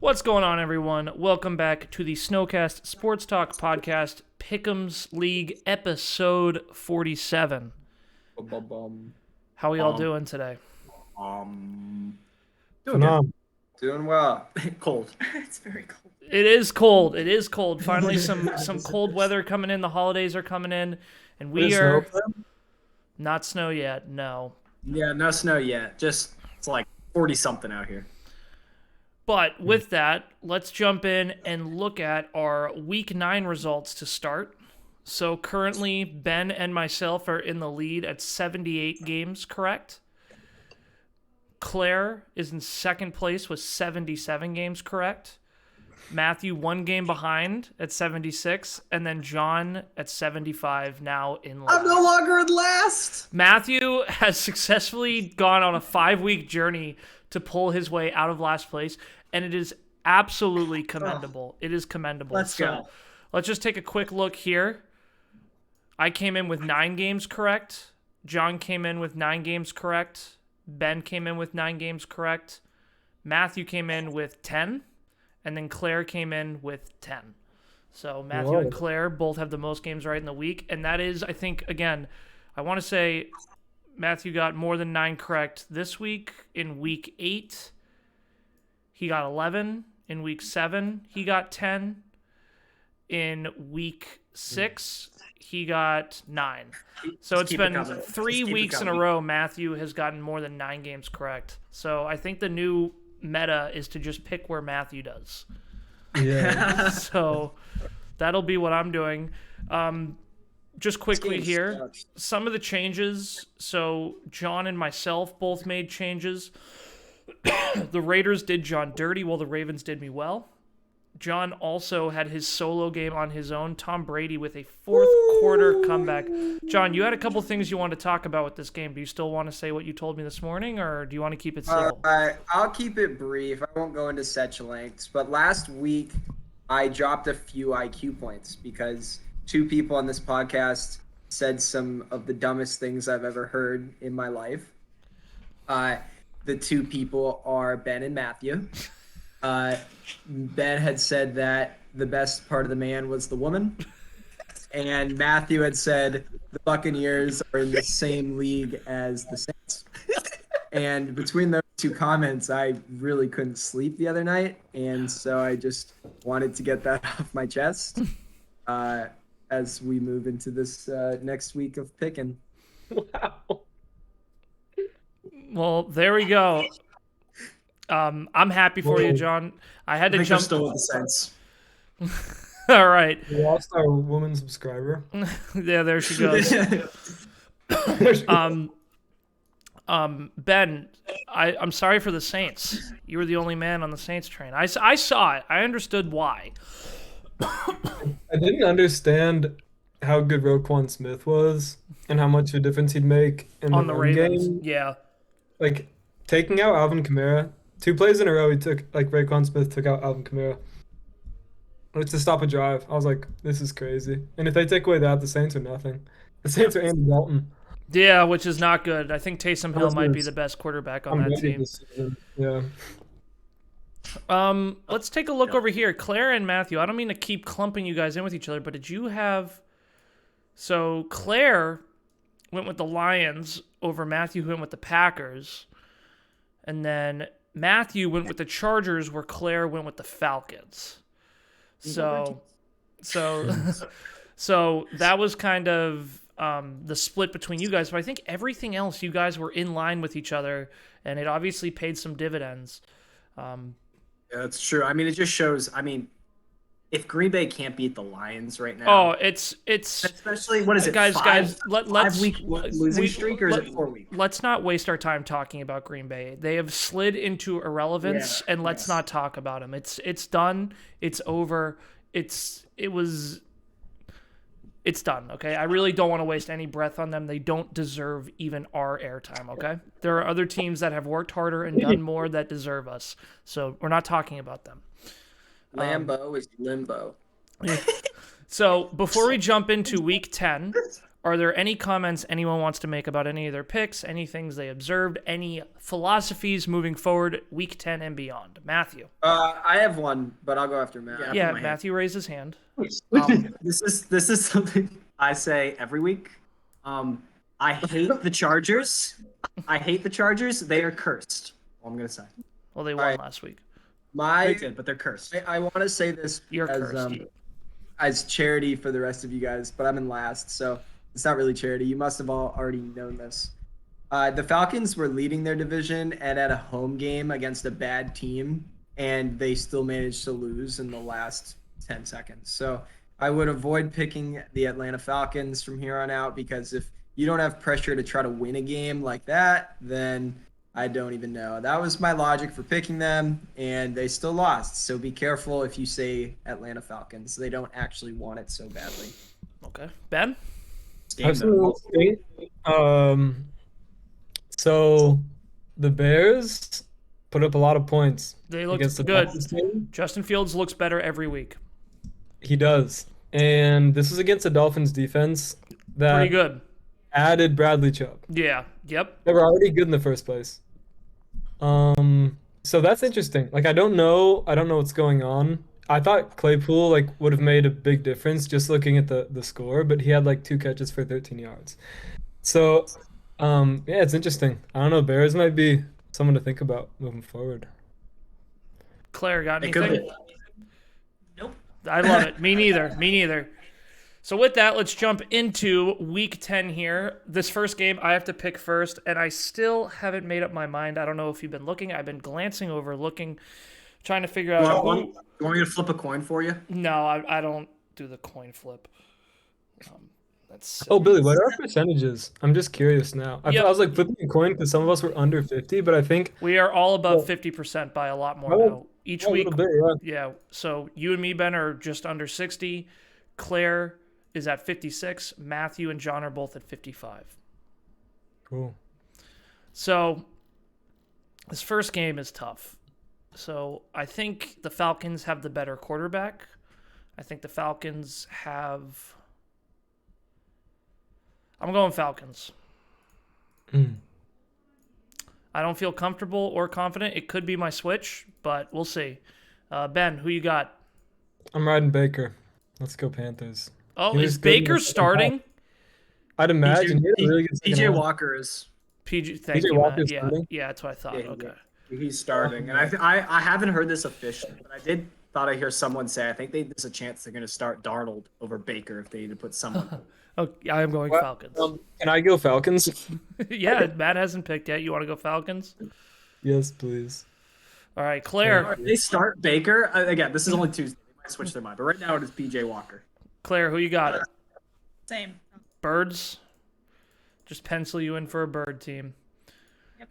What's going on, everyone? Welcome back to the Snowcast Sports Talk Podcast, Pick'ems League, episode 47. Bum, How are y'all doing today? Doing good. Doing well. Cold. It's very cold. It is cold. It is cold. Finally, some cold weather coming in. The holidays are coming in, and we are not snow yet. No. Yeah, no snow yet. Just it's like 40-something out here. But with that, let's jump in and look at our Week 9 results to start. So currently, Ben and myself are in the lead at 78 games, correct? Claire is in second place with 77 games, correct? Matthew, one game behind at 76, and then John at 75, now in last. I'm no longer in last! Matthew has successfully gone on a 5-week journey to pull his way out of last place, and it is absolutely commendable. It is commendable. Let's go. Let's just take a quick look here. I came in with 9 games correct. John came in with 9 games correct. Ben came in with 9 games correct. Matthew came in with 10. And then Claire came in with 10. So Matthew and Claire both have the most games right in the week. And that is, I think, again, I want to say Matthew got more than 9 correct this week. In week 8, he got 11. In week 7, he got 10. In week 6, he got 9. So it's been 3 weeks in a row Matthew has gotten more than 9 games correct. So I think the new meta is to just pick where Matthew does. Yeah. So that'll be what I'm doing. Just quickly here, some of the changes. So John and myself both made changes. The Raiders did John dirty while the Ravens did me well. John also had his solo game on his own. Tom Brady with a fourth quarter comeback. John, you had a couple things you want to talk about with this game. Do you still want to say what you told me this morning, or do you want to keep it civil? I'll keep it brief. I won't go into such lengths. But last week, I dropped a few IQ points because 2 people on this podcast said some of the dumbest things I've ever heard in my life. The 2 people are Ben and Matthew. Ben had said that the best part of the man was the woman, and Matthew had said the Buccaneers are in the same league as the Saints. And between those 2 comments, I really couldn't sleep the other night, and so I just wanted to get that off my chest as we move into this next week of picking. Wow. Well, there we go. I'm happy for you, John. I had to jump. Still with the Saints. All right. We lost our woman subscriber. Yeah, there she goes. Ben, I'm sorry for the Saints. You were the only man on the Saints train. I saw it. I understood why. I didn't understand how good Roquan Smith was and how much of a difference he'd make in on the run Ravens. game. Yeah. Like taking out Alvin Kamara. 2 plays in a row, he took Roquan Smith took out Alvin Kamara. Like to stop a drive. I was like, this is crazy. And if they take away that, the Saints are nothing. The Saints are Andy Dalton. Yeah, which is not good. I think Taysom Hill might be the best quarterback on that team. Yeah. Let's take a look over here. Claire and Matthew. I don't mean to keep clumping you guys in with each other, but did you have? So Claire went with the Lions over Matthew, who went with the Packers, and then Matthew went with the Chargers, where Claire went with the Falcons. So that was kind of the split between you guys. But I think everything else, you guys were in line with each other, and it obviously paid some dividends. Yeah, that's true. I mean, it just shows. I mean, if Green Bay can't beat the Lions right now, oh, it's especially what is it, guys? Let's 5-week losing streak, or is it 4 weeks? Let's not waste our time talking about Green Bay. They have slid into irrelevance, and let's not talk about them. It's done. It's over. It's done. Okay, I really don't want to waste any breath on them. They don't deserve even our airtime. Okay, there are other teams that have worked harder and done more that deserve us. So we're not talking about them. Lambo is limbo. So before we jump into week 10, Are there any comments anyone wants to make about any of their picks, any things they observed, any philosophies moving forward, week 10 and beyond? Matthew. I have one, but I'll go after Matt. Yeah, Matthew raised his hand. This is something I say every week. I hate the Chargers. I hate the Chargers. They are cursed. All I'm gonna say. Well, they won last week. They did, but they're cursed. I want to say this You're cursed. As charity for the rest of you guys, but I'm in last, so it's not really charity. You must have all already known this. The Falcons were leading their division and at a home game against a bad team, and they still managed to lose in the last 10 seconds. So I would avoid picking the Atlanta Falcons from here on out, because if you don't have pressure to try to win a game like that, then I don't even know. That was my logic for picking them, and they still lost. So be careful if you say Atlanta Falcons. They don't actually want it so badly. Okay. Ben? Absolutely. So the Bears put up a lot of points. They look against the good. Dolphins team. Justin Fields looks better every week. He does. And this is against the Dolphins defense that Pretty good. added Bradley Chubb. Yeah. Yep. They were already good in the first place. So that's interesting. Like, I don't know what's going on. I thought Claypool would have made a big difference just looking at the score, but he had 2 catches for 13 yards. So, yeah, it's interesting. I don't know. Bears might be someone to think about moving forward. Claire, got It could anything? be. Nope. I love it. Me neither. So with that, let's jump into week 10 here. This first game, I have to pick first, and I still haven't made up my mind. I don't know if you've been looking. I've been glancing over, looking, trying to figure out. You want me to flip a coin for you? No, I don't do the coin flip. That's Oh, Billy, what are our percentages? I'm just curious now. I Yep. was flipping a coin because some of us were under 50, but I think we are all above 50% by a lot more now. Each a week, little bit, yeah. yeah. So you and me, Ben, are just under 60. Claire is at 56. Matthew and John are both at 55. Cool. So this first game is tough. So I think the Falcons have the better quarterback. I think the Falcons have... I'm going Falcons. I don't feel comfortable or confident. It could be my switch, but we'll see. Ben, who you got? I'm riding Baker. Let's go Panthers. Oh, He is was good in the Baker second starting? half. I'd imagine. He had a really good second PJ half. Walker is. Thank PJ you, Matt. Walker's Yeah, starting? yeah, that's what I thought. Yeah, Okay. He's starting, and I haven't heard this officially, but I thought I hear someone say I think there's a chance they're going to start Darnold over Baker if they need to put someone. Oh, I am going Falcons. Can I go Falcons? Yeah, Matt hasn't picked yet. You want to go Falcons? Yes, please. All right, Claire. If they start Baker again. This is only Tuesday. They might switch their mind, but right now it is PJ Walker. Claire, who you got? Same. Birds. Just pencil you in for a bird team.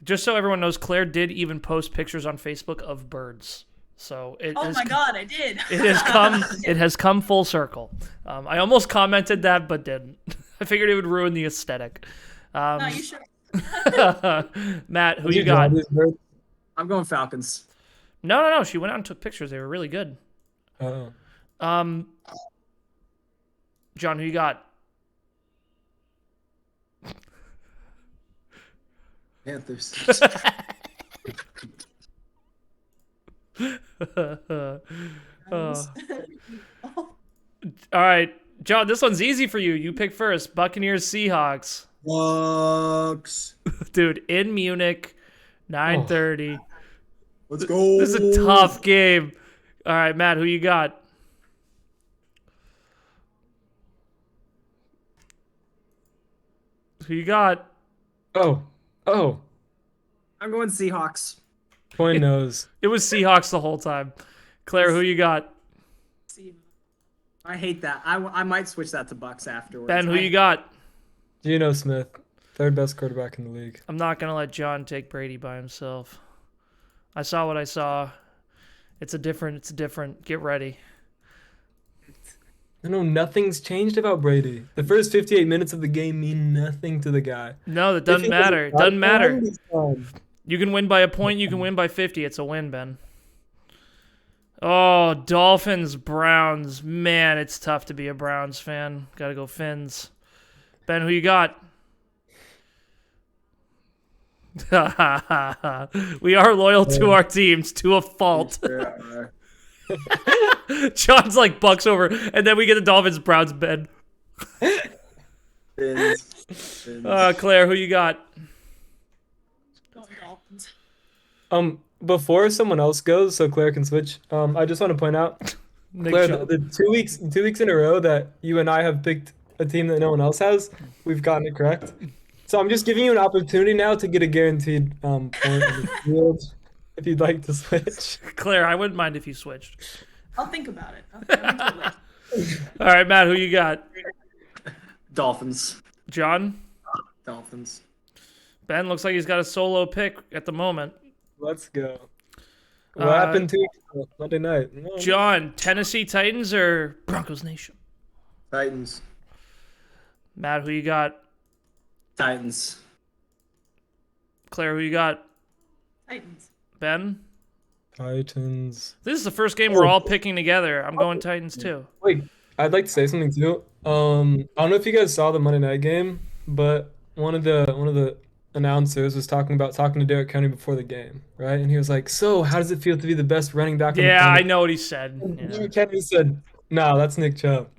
Just so everyone knows, Claire did even post pictures on Facebook of birds. So Oh my God, I did. it has come full circle. I almost commented that, but didn't. I figured it would ruin the aesthetic. No, you should. Matt, who you got? I'm going Falcons. No. She went out and took pictures. They were really good. Oh. John, who you got? Panthers. All right, John, this one's easy for you. You pick first. Buccaneers, Seahawks. Bucks. Dude, in Munich, 9:30. Let's go. This is a tough game. All right, Matt, who you got? Who you got? Oh. I'm going Seahawks. Coin nose. It was Seahawks the whole time. Claire, who you got? I hate that. I might switch that to Bucks afterwards. Ben, who you got? Geno Smith. Third best quarterback in the league. I'm not going to let John take Brady by himself. I saw what I saw. It's different. Get ready. No, nothing's changed about Brady. The first 58 minutes of the game mean nothing to the guy. No, that doesn't matter. It doesn't matter. You can win by a point. You can win by 50. It's a win, Ben. Oh, Dolphins, Browns. Man, it's tough to be a Browns fan. Got to go Fins. Ben, who you got? We are loyal to our teams to a fault. John's like Bucks over, and then we get the Dolphins, Browns, Ben. Claire, who you got? Going Dolphins. Before someone else goes, so Claire can switch. I just want to point out, Nick Claire, Chubb. the 2 weeks in a row that you and I have picked a team that no one else has, we've gotten it correct. So I'm just giving you an opportunity now to get a guaranteed point in the field if you'd like to switch. Claire, I wouldn't mind if you switched. I'll think about it. Totally. All right, Matt, who you got? Dolphins. John? Dolphins. Ben looks like he's got a solo pick at the moment. Let's go. What happened 2 weeks ago, Monday night? No. John, Tennessee Titans or Broncos Nation? Titans. Matt, who you got? Titans. Claire, who you got? Titans. Ben? Titans. This is the first game we're all picking together. I'm going Titans too. Wait, I'd like to say something too. I don't know if you guys saw the Monday night game, but one of the announcers was talking to Derrick Henry before the game, right? And he was like, "So, how does it feel to be the best running back?" Yeah, on the I planet?" know what he said. And Yeah. Derrick Henry said, "No, that's Nick Chubb."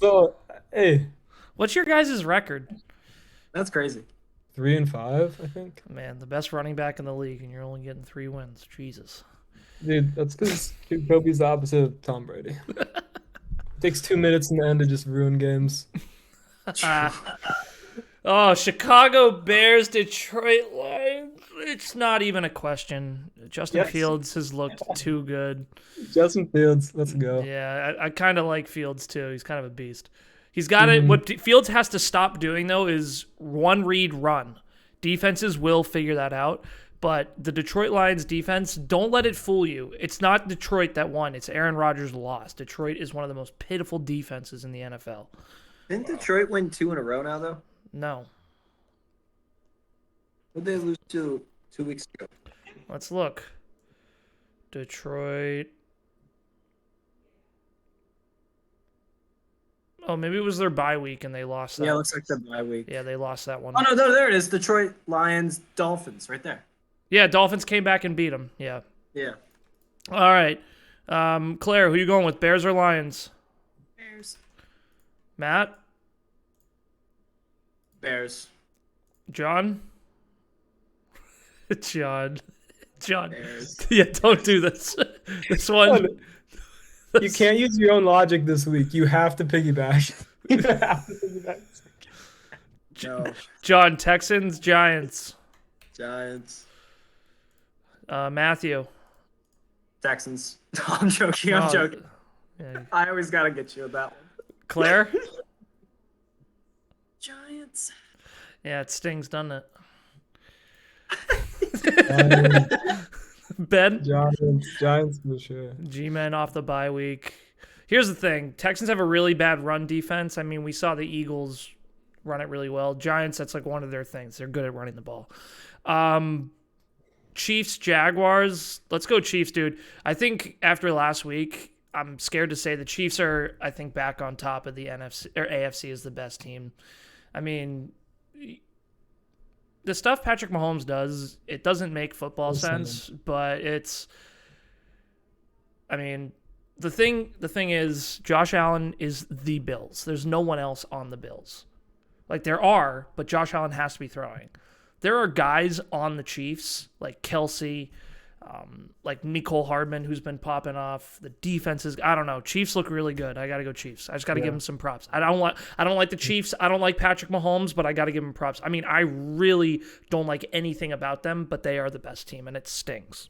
So, hey, What's your guys' record? That's crazy. 3-5, I think. Man, the best running back in the league, and you're only getting 3 wins. Jesus. Dude, that's because Kobe's the opposite of Tom Brady. It takes 2 minutes in the end to just ruin games. Oh, Chicago Bears, Detroit Lions. It's not even a question. Justin Yes. Fields has looked too good. Justin Fields, let's go. Yeah, I kind of like Fields too. He's kind of a beast. He's got it. What Fields has to stop doing though is one read run. Defenses will figure that out. But the Detroit Lions defense, don't let it fool you. It's not Detroit that won. It's Aaron Rodgers lost. Detroit is one of the most pitiful defenses in the NFL. Didn't Detroit win 2 in a row now, though? No. What did they lose to 2 weeks ago? Let's look. Detroit. Oh, maybe it was their bye week and they lost that. Yeah, it looks like the bye week. Yeah, they lost that one. Oh, no, there it is. Detroit Lions, Dolphins, right there. Yeah, Dolphins came back and beat them. Yeah. Yeah. All right. Claire, who you going with, Bears or Lions? Bears. Matt? Bears. John? John. Bears. Yeah, don't do this. This one. You can't use your own logic this week. You have to piggyback. You have to piggyback. No. John, Texans, Giants. Giants. Matthew. Texans. I'm joking. I'm Oh, joking. yeah. I always got to get you with that one. Claire? Giants. Yeah, it stings, doesn't it? Giants, Ben? Giants for sure. G-Men off the bye week. Here's the thing. Texans have a really bad run defense. I mean, we saw the Eagles run it really well. Giants, that's like one of their things. They're good at running the ball. Chiefs, Jaguars. Let's go Chiefs, dude. I think after last week, I'm scared to say the Chiefs are, I think, back on top of the NFC or AFC is the best team. I mean, the stuff Patrick Mahomes does, it doesn't make football sense, but it's, I mean, the thing is Josh Allen is the Bills. There's no one else on the Bills. Like there are, but Josh Allen has to be throwing. There are guys on the Chiefs like Kelsey, like Nicole Hardman, who's been popping off. The defenses, I don't know. Chiefs look really good. I got to go Chiefs. I just got to give them some props. I don't like the Chiefs. I don't like Patrick Mahomes, but I got to give them props. I mean, I really don't like anything about them, but they are the best team, and it stings.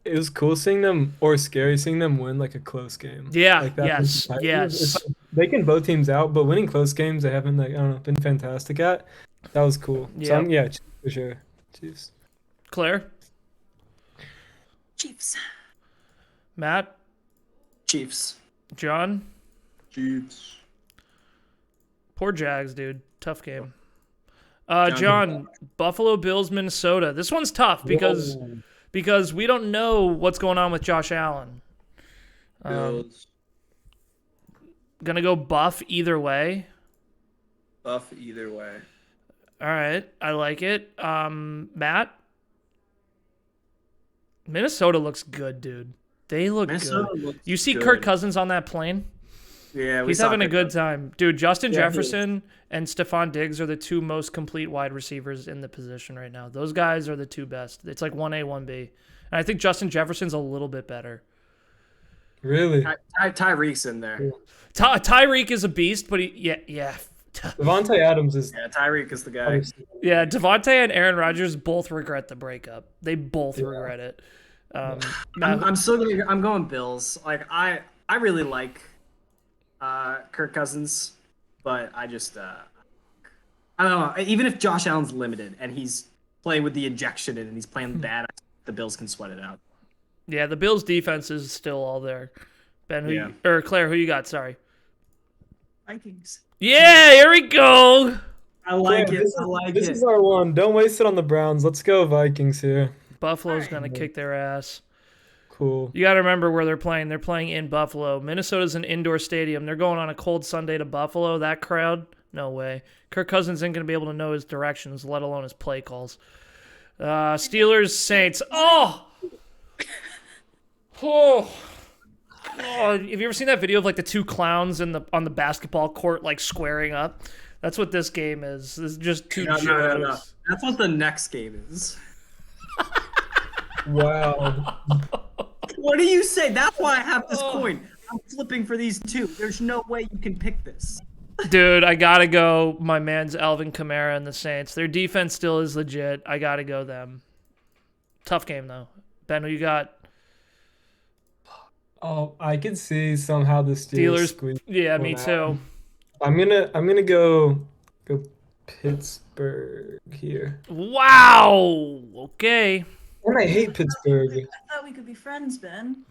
It was cool seeing them, or scary seeing them win like a close game. Yeah, Like that was yes, competitive. yes. It's like, they can both teams out, but winning close games they haven't been fantastic at. That was cool. So Yeah. Chiefs for sure. Chiefs. Claire? Chiefs. Matt? Chiefs. John? Chiefs. Poor Jags, dude. Tough game. John, Buffalo Bills, Minnesota. This one's tough because we don't know what's going on with Josh Allen. Bills. Gonna go Buff either way. Buff either way. All right, I like it. Matt? Minnesota looks good, dude. They look Minnesota good. looks You see good. Kirk Cousins on that plane? Yeah, we He's saw having a Kirk good Cousins. time. Dude, Justin Yeah, he is. Jefferson and Stephon Diggs are the two most complete wide receivers in the position right now. Those guys are the two best. It's like 1A, 1B. And I think Justin Jefferson's a little bit better. Really? Tyreek's in there. Tyreek is a beast, but yeah. Devontae Adams is Yeah, Tyreek is the guy. obviously. Yeah, Devontae and Aaron Rodgers both regret the breakup. They both regret it. Matt, I'm going Bills. Like I really like Kirk Cousins, but I just I don't know. Even if Josh Allen's limited and he's playing with the injection in and he's playing bad, the Bills can sweat it out. yeah, the Bills' defense is still all there. Ben, Yeah. or Claire, who you got? Sorry. Vikings. Yeah, here we go. I like Yeah, it. I like this it. is our one. Don't waste it on the Browns. Let's go Vikings here. Buffalo's going to kick their ass. Cool. You got to remember where they're playing. They're playing in Buffalo. Minnesota's an indoor stadium. They're going on a cold Sunday to Buffalo. That crowd? No way. Kirk Cousins isn't going to be able to know his directions, let alone his play calls. Steelers, Saints. Oh! Oh! Have you ever seen that video of like the two clowns on the basketball court like squaring up? That's what this game is. This is just two No. Joes. That's what the next game is. Wow. What do you say? That's why I have this coin. I'm flipping for these two. There's no way you can pick this. Dude, I gotta go. My man's Alvin Kamara and the Saints. Their defense still is legit. I gotta go them. Tough game though. Ben, who you got? Oh, I can see somehow the Steelers. Steelers. Yeah, me one out. too. I'm gonna go Pittsburgh here. Wow. Okay. And I hate Pittsburgh. I thought we could be friends, Ben.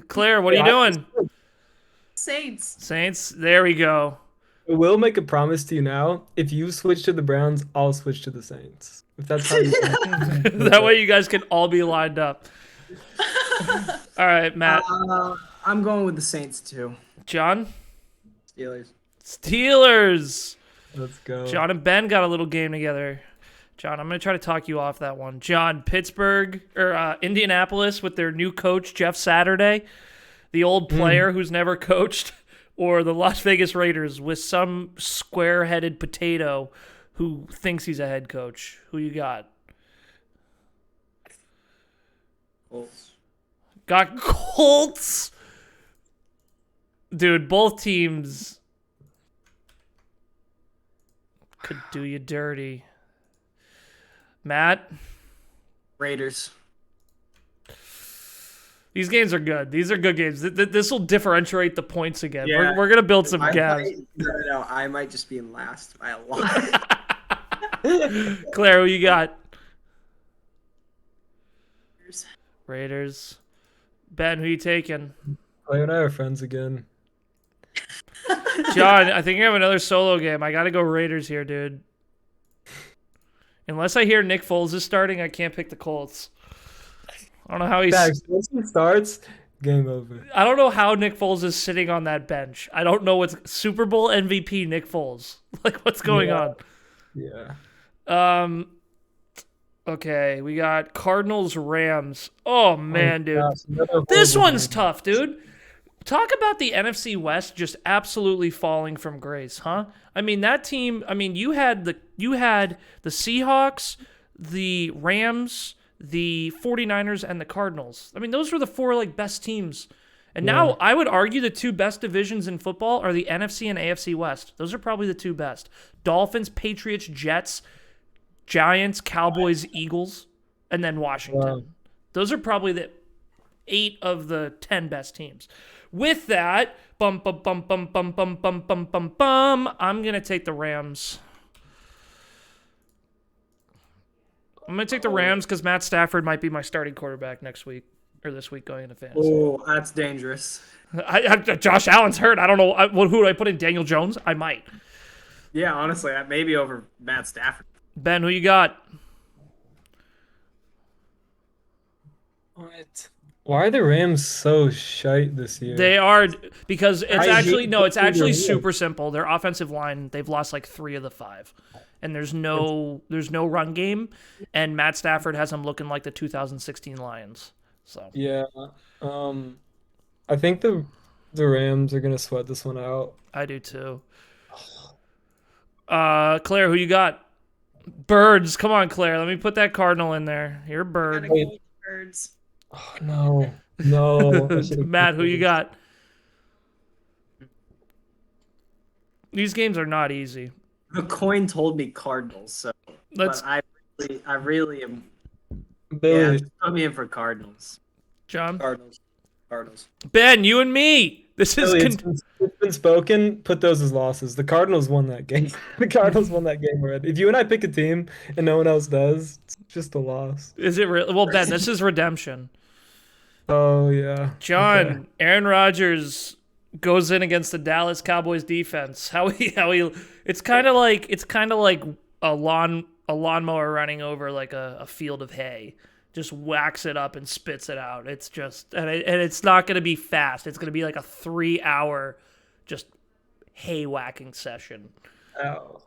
Claire, what are you doing? Saints. Saints. There we go. I will make a promise to you now. If you switch to the Browns, I'll switch to the Saints. If that's how you That way you guys can all be lined up. All right, Matt. I'm going with the Saints too. John? Steelers. Steelers. Let's go. John and Ben got a little game together. John, I'm going to try to talk you off that one. John, Pittsburgh or Indianapolis with their new coach, Jeff Saturday, the old player who's never coached, or the Las Vegas Raiders with some square-headed potato who thinks he's a head coach. Who you got? Colts. Got Colts. Dude, both teams could do you dirty. Matt? Raiders. These games are good. These are good games. This will differentiate the points again. Yeah. We're going to build some gaps. No, I might just be in last by a lot. Claire, who you got? Raiders. Raiders. Ben, who you taking? Clay and I are friends again. John, I think you have another solo game. I got to go Raiders here, dude. Unless I hear Nick Foles is starting, I can't pick the Colts. I don't know how he's... Facts. Once he starts, game over. I don't know how Nick Foles is sitting on that bench. I don't know what's Super Bowl MVP Nick Foles. Like, what's going on? Yeah. Okay, we got Cardinals Rams. Oh man, dude. Gosh, another This horrible one's game. tough, dude. Talk about the NFC West just absolutely falling from grace, huh? I mean, that team, you had the Seahawks, the Rams, the 49ers, and the Cardinals. I mean, those were the four best teams. And now I would argue the two best divisions in football are the NFC and AFC West. Those are probably the two best. Dolphins, Patriots, Jets, Giants, Cowboys, Eagles, and then Washington. Wow. Those are probably the 8 of the 10 best teams. With that, I'm going to take the Rams. I'm going to take the Rams because Matt Stafford might be my starting quarterback next week or this week going into fantasy. Oh, that's dangerous. Josh Allen's hurt. I don't know. Who do I put in? Daniel Jones? I might. Yeah, honestly, maybe over Matt Stafford. Ben, who you got? What? Why are the Rams so shite this year? They are because it's I actually hate no, it's the actually Rams. super simple. Their offensive line, they've lost like 3 of the 5. And there's no run game, and Matt Stafford has them looking like the 2016 Lions. So Yeah. I think the Rams are gonna sweat this one out. I do too. Claire, who you got? Birds. Come on, Claire. Let me put that Cardinal in there. You're a bird. Gotta go with birds. Oh no. No. I should've Matt, who picked you this. got? These games are not easy. The coin told me Cardinals, so Let's but I really am. Billy. Yeah, just put me in for Cardinals. John. Cardinals. Cardinals. Ben, you and me. This is Billy, it's been spoken. Put those as losses. The Cardinals won that game. The Cardinals won that game already. If you and I pick a team and no one else does, it's just a loss. is it real? Well, Ben, this is redemption. Oh yeah. John, Okay. Aaron Rodgers goes in against the Dallas Cowboys defense. How he it's kind of like a lawnmower running over like a field of hay. Just whacks it up and spits it out. It's just and it's not going to be fast. It's going to be like a 3-hour just hay whacking session. Ow.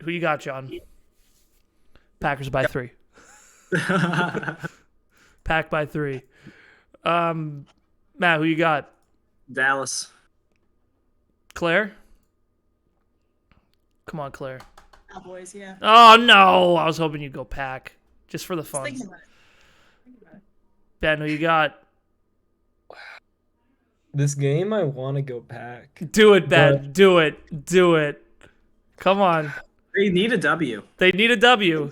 Who you got, John? Packers by 3. Pack by 3. Matt, who you got? Dallas. Claire? Come on, Claire. Cowboys, yeah. Oh, no. I was hoping you'd go Pack. Just for the Just fun. thinking about it. Thinking about it. Ben, who you got? This game, I want to go Pack. Do it, Ben. Do it. Do it. Come on. They need a W. They need a W.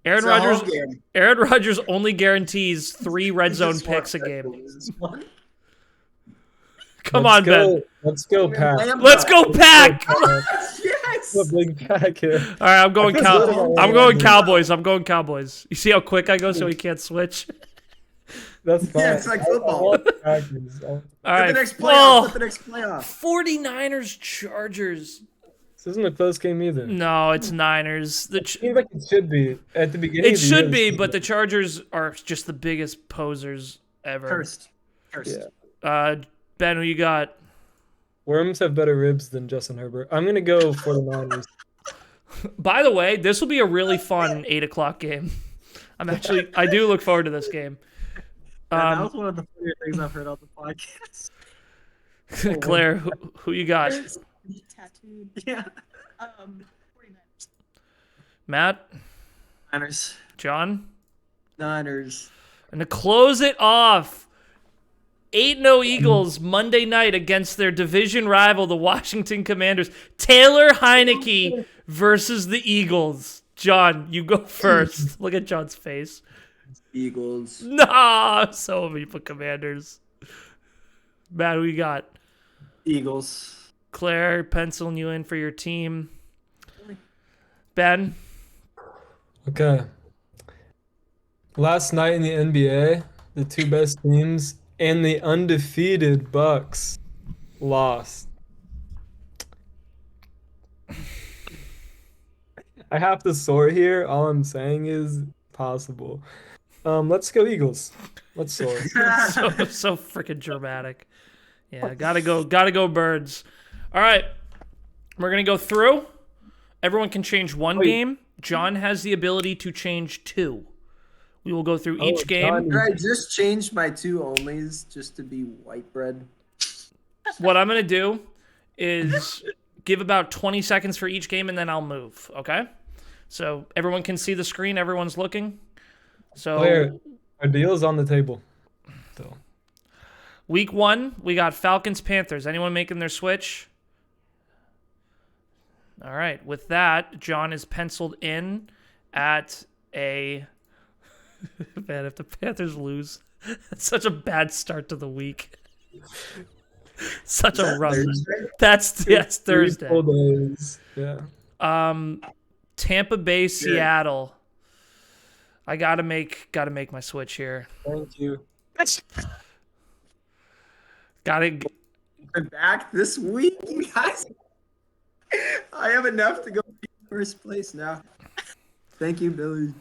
Aaron It's a home Rodgers. game. Aaron Rodgers only guarantees 3 red zone picks a game. Come on, Ben. Let's go Pack. Let's go Pack. Yes! A big Pack here. All right, I'm going I feel good about I'm it. going Cowboys. I'm going Cowboys. You see how quick I go, so he can't switch. That's fine. Yeah, it's like I football. want the Packers. All Put right. the next playoff. Oh, Put the next playoff. 49ers Chargers. This isn't a close game either. No, it's Niners. It seems like it should be at the beginning. It of the year, should be, this but the Chargers are just the biggest posers ever. Cursed. Yeah. Ben, who you got? Worms have better ribs than Justin Herbert. I'm gonna go for the Niners. By the way, this will be a really fun 8 o'clock game. I do look forward to this game. That was one of the funnier things I've heard on the podcast. Claire, who you got? Tattooed. Yeah. 49ers. Matt, Niners. John, Niners. and to close it off, 8-0 Eagles Monday night against their division rival, the Washington Commanders. Taylor Heineke versus the Eagles. John, you go first. Look at John's face. Eagles. No, so many for Commanders. Matt, who you got? Eagles. Claire, penciling you in for your team. Ben, Okay. Last night in the NBA, the two best teams and the undefeated Bucks lost. I have to sort here. All I'm saying is possible. Let's go Eagles. Let's sort. so freaking dramatic. Yeah, gotta go Birds. All right, we're gonna go through. Everyone can change one Wait. game. John has the ability to change 2. We will go through each game. John, I just changed my 2 onlys just to be white bread. What I'm gonna do is give about 20 seconds for each game, and then I'll move. Okay? So everyone can see the screen. Everyone's looking. So Claire, our deal is on the table. So week 1, we got Falcons Panthers. Anyone making their switch? All right. With that, John is penciled in at a. Man, if the Panthers lose, that's such a bad start to the week. Such a rough. That's Thursday. 3 full days. Yeah. Tampa Bay, Seattle. I gotta make my switch here. Thank you. Gotta. I'm back this week, you guys. I have enough to go first place now. Thank you, Billy.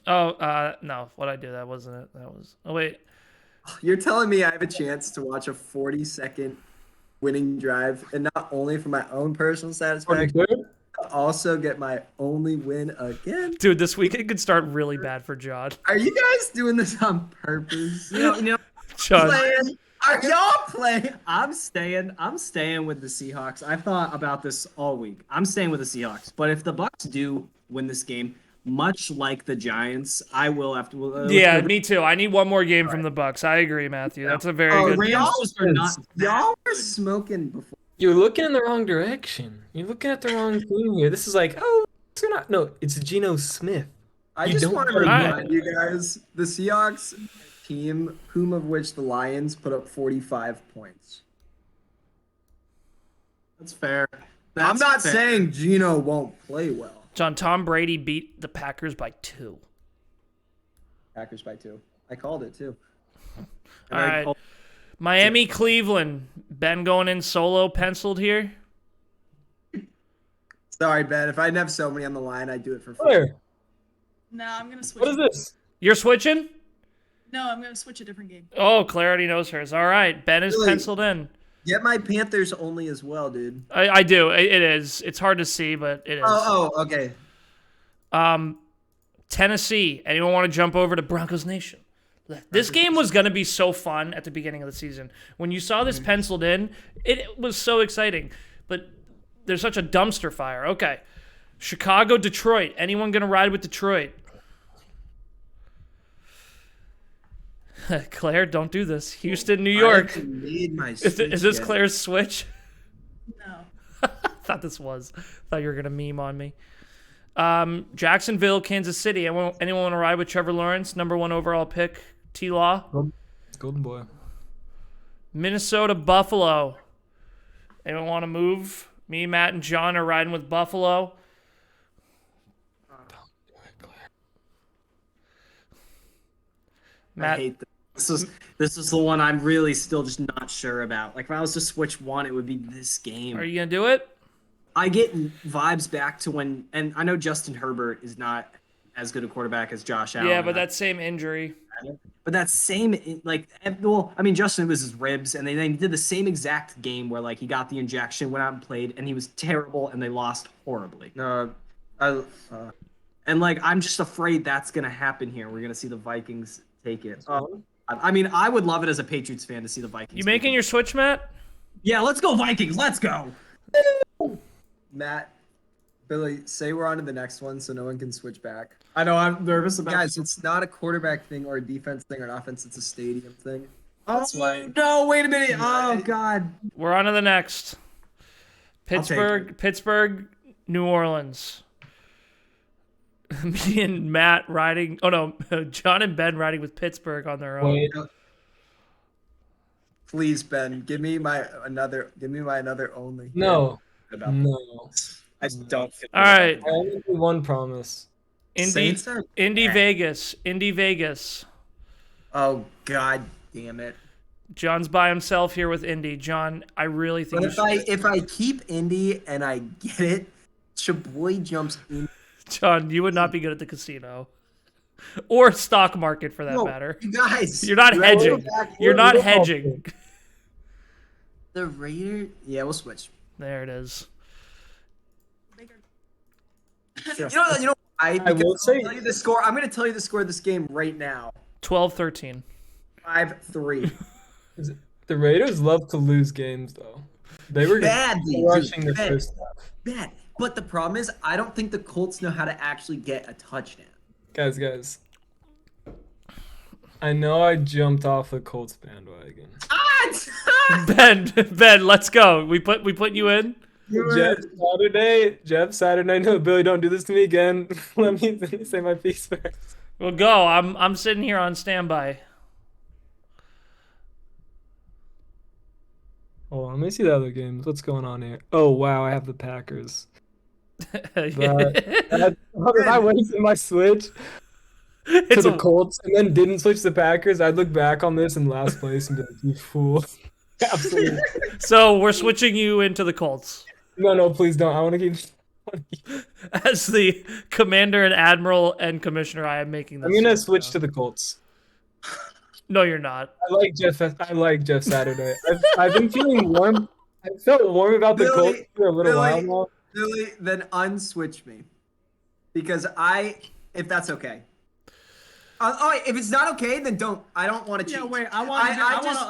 Oh, no. What I do? That wasn't it. That was. Oh wait. You're telling me I have a chance to watch a 40-second winning drive, and not only for my own personal satisfaction, 43rd? but also get my only win again? Dude, this weekend could start really bad for John. Are you guys doing this on purpose? You know, John, Playing? Are y'all playing? I'm staying with the Seahawks. I thought about this all week. I'm staying with the Seahawks. But if the Bucks do win this game, much like the Giants, I will have to. yeah, me too. I need one more game from the Bucks. I agree, Matthew. That's a very Oh, good. Rams just are not. Y'all were smoking before. You're looking in the wrong direction. You're looking at the wrong thing here. This is like, oh, it's not. No, it's Geno Smith. I You just don't want to play remind that. you guys, the Seahawks team, whom of which the Lions put up 45 points. That's fair. I'm That's not fair. saying Geno won't play well. John, Tom Brady beat the Packers by 2. Packers by 2. I called it too. All right. Miami, Cleveland. Ben going in solo, penciled here. Sorry, Ben. If I didn't have so many on the line, I'd do it for free. Where? No, I'm gonna switch. What is this? You're switching? No, I'm gonna switch a different game. Oh, Clarity knows hers. All right. Ben is Really? penciled in. Get my Panthers only as well, dude. I do. It is. It's hard to see, but it is. Oh, okay. Tennessee. Anyone want to jump over to Broncos Nation? This game was going to be so fun at the beginning of the season. When you saw this penciled in, it was so exciting. But there's such a dumpster fire. Okay. Chicago, Detroit. Anyone going to ride with Detroit? Claire, don't do this. Houston, New York. I made my Is this switch yet. Claire's switch? No. I thought this was. Thought you were going to meme on me. Jacksonville, Kansas City. Anyone want to ride with Trevor Lawrence? Number 1 overall pick. T-Law. Golden boy. Minnesota, Buffalo. Anyone want to move? Me, Matt, and John are riding with Buffalo. I Matt, hate this is the one I'm really still just not sure about. Like if I was to switch one, it would be this game. are you going to do it? I get vibes back to when, and I know Justin Herbert is not as good a quarterback as Josh Allen. Yeah, but that same injury. But that same, like, well, I mean, Justin, it was his ribs, and they did the same exact game where, like, he got the injection, went out and played, and he was terrible, and they lost horribly. And, like, I'm just afraid that's going to happen here. We're going to see the Vikings take it. I mean, I would love it as a Patriots fan to see the Vikings. You making your switch, Matt? Yeah, let's go Vikings. Let's go. Matt, Billy, say we're on to the next one so no one can switch back. I know I'm nervous about Guys, it's not a quarterback thing or a defense thing or an offense. It's a stadium thing. Oh, That's why. no, wait a minute. Oh, God. We're on to the next. Pittsburgh, New Orleans. Me and Matt riding. Oh no, John and Ben riding with Pittsburgh on their own. Wait. Please, Ben, give me my another only. No. About No. I don't. All right, I only do one promise. Saints are- Indy, Vegas. Oh, God damn it. John's by himself here with Indy. John, I really think But if I keep Indy and I get it, Chaboy jumps in. John, you would not be good at the casino or stock market for that No, matter. you guys. You're not hedging. You're not We'll hedging. The Raiders. Yeah, we'll switch. There it is. Bigger. You know. I will say- tell you the score. I'm going to tell you the score of this game right now. 12-13. 5-3. The Raiders love to lose games, though. They were Badly, rushing dude, the first half. Bad. But the problem is, I don't think the Colts know how to actually get a touchdown. Guys. I know I jumped off the Colts bandwagon. Ben, let's go. We put you in. Jeff Saturday. No, Billy, don't do this to me again. Let me say my piece first. Well, go. I'm sitting here on standby. Hold on, let me see the other games. What's going on here? Oh wow, I have the Packers. If I went to my switch to It's the a- Colts and then didn't switch to the Packers, I'd look back on this in last place and be like, "You fool!" Absolutely. So we're switching you into the Colts No, please don't. I want to keep. as the commander and admiral and commissioner. I am making this. I'm gonna switch to the Colts. No, you're not. I like Jeff Saturday. I've been feeling warm. I felt warm about the Colts Billy, for a little while Billy, now. Billy, then unswitch me. Because if that's okay. If it's not okay, then don't. I don't want to cheat. Yeah, wait. I want to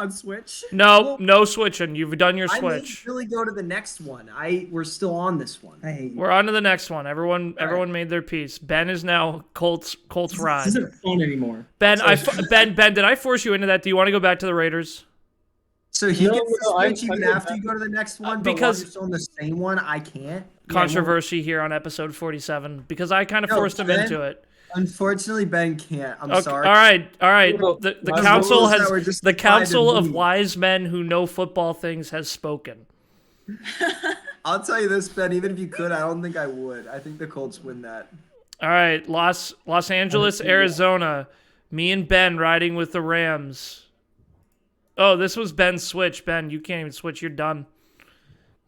unswitch. No, no switching. You've done your I made switch. Billy go to the next one. We're still on this one. I hate you. We're on to the next one. Everyone made their piece. Ben is now Colts ride. This isn't fun anymore. Ben, Ben, did I force you into that? Do you want to go back to the Raiders? So he No, gets to no, I'm- switch even I'm- after you go to the next one, but because- while you're still on the same one, I can't. Controversy here on episode 47 because I kind of No, forced him Ben- into it. Unfortunately, Ben can't. I'm Okay, sorry. all right. Well, The my council rules that has were just the council decided of me. wise men who know football things has spoken. I'll tell you this, Ben. Even if you could, I don't think I would. I think the Colts win that. All right, Los Angeles, Arizona. Me and Ben riding with the Rams. Oh, this was Ben's switch. Ben, you can't even switch. You're done.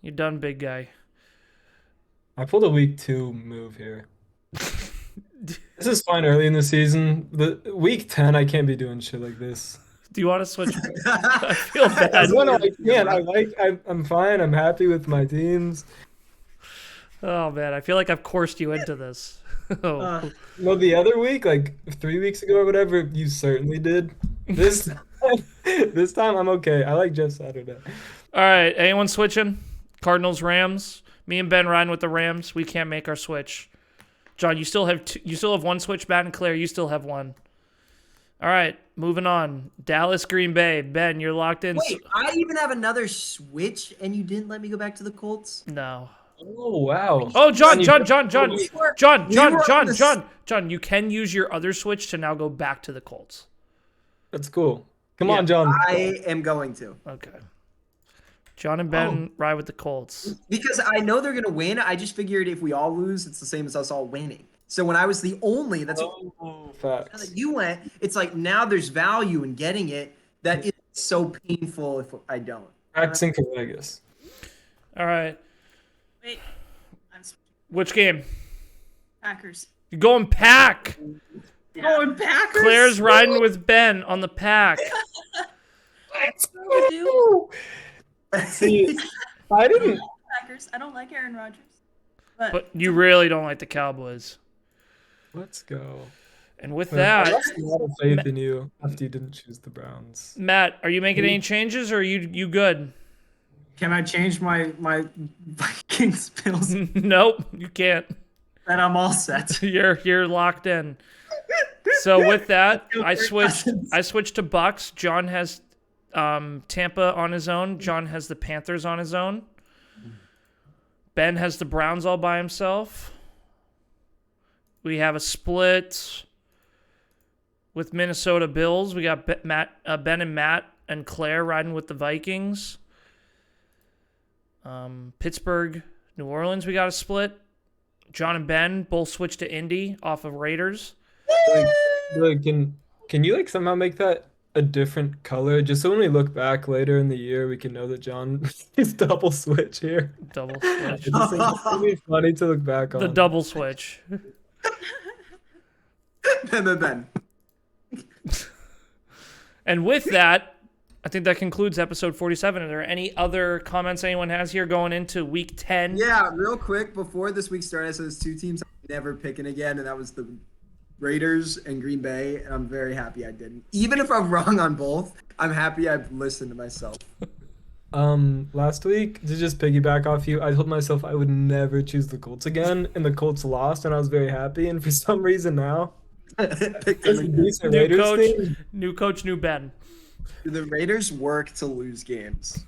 You're done, big guy. I pulled a week 2 move here. This is fine early in the season. The week 10, I can't be doing shit like this. Do you want to switch? I feel bad. No, I can't. I'm fine. I'm happy with my teams. Oh man, I feel like I've coursed you into this. Oh. No, the other week, like 3 weeks ago or whatever, you certainly did. This time I'm okay. I like Jeff Saturday. All right, anyone switching? Cardinals, Rams. Me and Ben riding with the Rams. We can't make our switch. John, you still have one switch. Matt and Claire, you still have one. All right, moving on. Dallas, Green Bay. Ben, you're locked in. Wait, I even have another switch, and you didn't let me go back to the Colts? No. Oh wow. Oh, John. You You can use your other switch to now go back to the Colts. That's cool. Come on, John. I am going to. Okay. John and Ben ride with the Colts. Because I know they're going to win. I just figured if we all lose, it's the same as us all winning. So when I was the only, that's now Facts. that you went, it's like now there's value in getting it that is so painful if I don't. Practicing for Vegas. All right. Wait. I'm switching. Which game? Packers. You're going Pack. Going Packers. Claire's riding with Ben on the Pack. You do? See, I didn't. Packers. I don't like Aaron Rodgers. But You really don't like the Cowboys. Let's go. And with I that, lost a lot of faith in you after you didn't choose the Browns. Matt, are you making any changes or are you good? Can I change my Vikings Bills? Nope, you can't. Then I'm all set. You're locked in. So with that, I switched to Bucks. John has Tampa on his own. John has the Panthers on his own. Ben has the Browns all by himself. We have a split with Minnesota Bills. We got Ben and Matt and Claire riding with the Vikings. Pittsburgh, New Orleans, we got a split. John and Ben both switched to Indy off of Raiders. Can you like somehow make that a different color, just so when we look back later in the year, we can know that John is double switch here. Double switch. It'll be funny to look back on. The double switch. Ben. And with that, I think that concludes episode 47. Are there any other comments anyone has here going into week 10? Yeah, real quick, before this week started, so there's two teams I'm never picking again, and that was the Raiders and Green Bay, and I'm very happy I didn't. Even if I'm wrong on both, I'm happy I've listened to myself. Last week, to just piggyback off you, I told myself I would never choose the Colts again, and the Colts lost, and I was very happy, and for some reason now, Pick them again. decent New Raiders coach, team, new coach, new Ben. The Raiders work to lose games.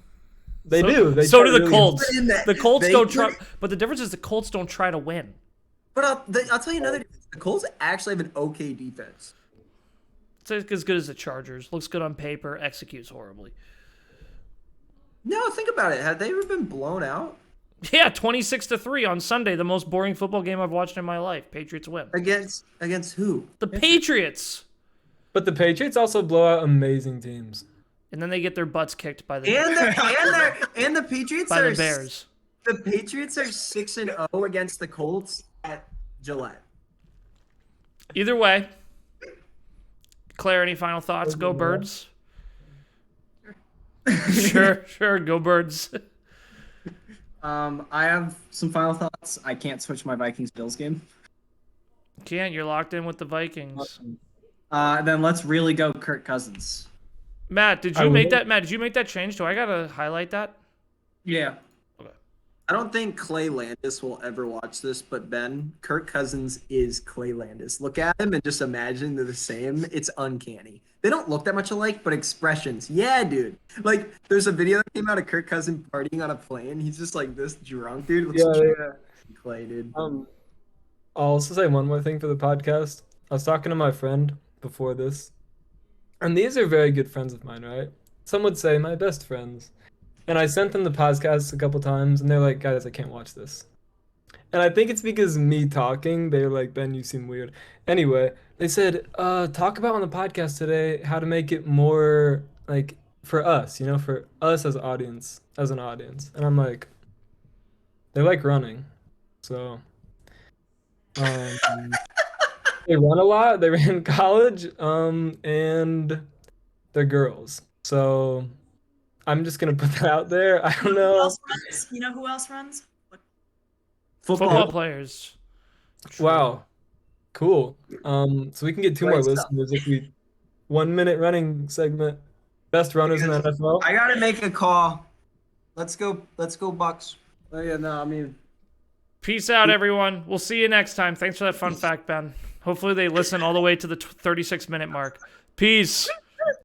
they do. They So try do the really Colts. But in that- The Colts they don't put try, it- but the difference is the Colts don't try to win. But I'll tell you another difference. The Colts actually have an okay defense. It's like as good as the Chargers. Looks good on paper, executes horribly. No, think about it. Have they ever been blown out? Yeah, 26-3 on Sunday, the most boring football game I've watched in my life. Patriots win. Against who? The Patriots. But the Patriots also blow out amazing teams. And then they get their butts kicked by the And the Patriots by are the Bears. The Patriots are 6-0 against the Colts at Gillette. Either way, Claire, any final thoughts? Go Birds. Sure, go Birds. I have some final thoughts. I can't switch my Vikings-Bills game. Can't. You're locked in with the Vikings. Then let's really go Kirk Cousins. Matt, did you make that? Matt, did you make that change? Do I gotta highlight that? Yeah. I don't think Clay Landis will ever watch this, but Ben, Kirk Cousins is Clay Landis. Look at him and just imagine they're the same. It's uncanny. They don't look that much alike, but expressions. Yeah, dude. Like, there's a video that came out of Kirk Cousins partying on a plane. He's just like this drunk, dude. Looks Clay, dude. I'll also say one more thing for the podcast. I was talking to my friend before this, and these are very good friends of mine, right? Some would say my best friends. And I sent them the podcast a couple times, and they're like, guys, I can't watch this. And I think it's because me talking, they're like, Ben, you seem weird. Anyway, they said, talk about on the podcast today how to make it more, like, for us, you know, for us as an audience. And I'm like, they like running. So, they run a lot. They ran in college, and they're girls. So I'm just gonna put that out there. I don't Who know. else runs? You know who else runs? Football players. Wow, cool. So we can get two more Great stuff. listeners if we 1 minute running segment. Best runners in the NFL. I gotta make a call. Let's go, Bucks. Oh, yeah, no, I mean, Peace out, everyone. We'll see you next time. Thanks for that fun fact, Ben. Hopefully they listen all the way to the 36-minute mark. Peace.